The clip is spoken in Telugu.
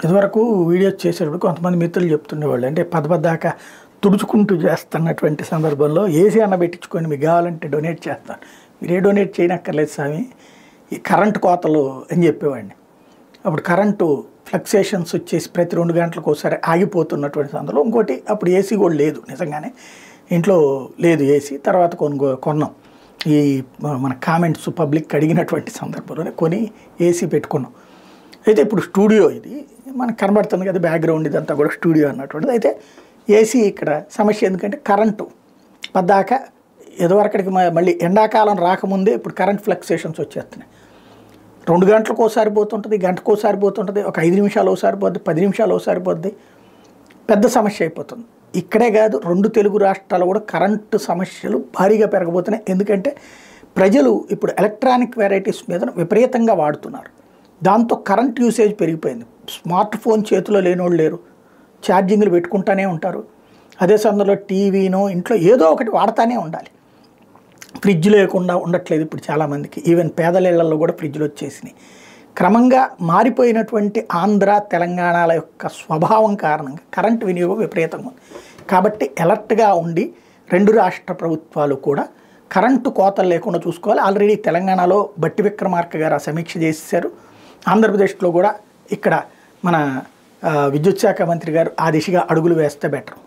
ఇదివరకు వీడియోస్ చేసేటప్పుడు కొంతమంది మిత్రులు చెప్తుండేవాళ్ళు, అంటే పదపద్దాకా తుడుచుకుంటూ చేస్తున్నటువంటి సందర్భంలో ఏసీ అన్న పెట్టించుకొని మీకు కావాలంటే డొనేట్ చేస్తాను, మీరే డొనేట్ చేయనక్కర్లేదు స్వామి, ఈ కరెంటు కోతలు అని చెప్పేవాడిని. అప్పుడు కరెంటు ఫ్లక్సేషన్స్ వచ్చేసి ప్రతి 2 గంటలకు ఒకసారి ఆగిపోతున్నటువంటి సందర్భంలో, ఇంకోటి అప్పుడు ఏసీ కూడా లేదు, నిజంగానే ఇంట్లో లేదు ఏసీ. తర్వాత కొన్నాం, ఈ మన కామెంట్స్ పబ్లిక్ అడిగినటువంటి సందర్భంలోనే కొని ఏసీ పెట్టుకున్నాం. అయితే ఇప్పుడు స్టూడియో ఇది మనకు కనబడుతుంది కదా, బ్యాక్గ్రౌండ్ ఇదంతా కూడా స్టూడియో అన్నటువంటిది. అయితే ఏసీ ఇక్కడ సమస్య ఎందుకంటే కరెంటు పద్దాక ఎదువరకడికి మళ్ళీ ఎండాకాలం రాకముందే ఇప్పుడు కరెంట్ ఫ్లక్సేషన్స్ వచ్చేస్తున్నాయి. 2 గంటలకు ఒకసారి పోతుంటుంది, గంటకు ఒకసారి పోతుంటుంది, ఒక 5 నిమిషాలు ఒకసారి పోద్ది, 10 నిమిషాలు ఒకసారి పోద్ది, పెద్ద సమస్య అయిపోతుంది. ఇక్కడే కాదు 2 తెలుగు రాష్ట్రాలు కూడా కరెంటు సమస్యలు భారీగా పెరగబోతున్నాయి. ఎందుకంటే ప్రజలు ఇప్పుడు ఎలక్ట్రానిక్ వెరైటీస్ మీద విపరీతంగా వాడుతున్నారు, దాంతో కరెంట్ యూసేజ్ పెరిగిపోయింది. స్మార్ట్ ఫోన్ చేతిలో లేనోళ్ళు లేరు, ఛార్జింగ్లు పెట్టుకుంటూనే ఉంటారు. అదే సందర్భంలో టీవీనో ఇంట్లో ఏదో ఒకటి వాడుతూనే ఉండాలి. ఫ్రిడ్జ్ లేకుండా ఉండట్లేదు ఇప్పుడు చాలామందికి, ఈవెన్ పేదల ఇళ్లలో కూడా ఫ్రిడ్జ్లు వచ్చేసినాయి. క్రమంగా మారిపోయినటువంటి ఆంధ్ర తెలంగాణల యొక్క స్వభావం కారణంగా కరెంటు వినియోగం విపరీతంగా ఉంది. కాబట్టి అలర్ట్గా ఉండి 2 రాష్ట్ర ప్రభుత్వాలు కూడా కరెంటు కోతలు లేకుండా చూసుకోవాలి. ఆల్రెడీ తెలంగాణలో బట్టి విక్రమార్క గారు ఆ సమీక్ష చేశారు, ఆంధ్రప్రదేశ్లో కూడా ఇక్కడ మన విద్యుత్ శాఖ మంత్రి గారు ఆ దిశగా అడుగులు వేస్తే బెటర్.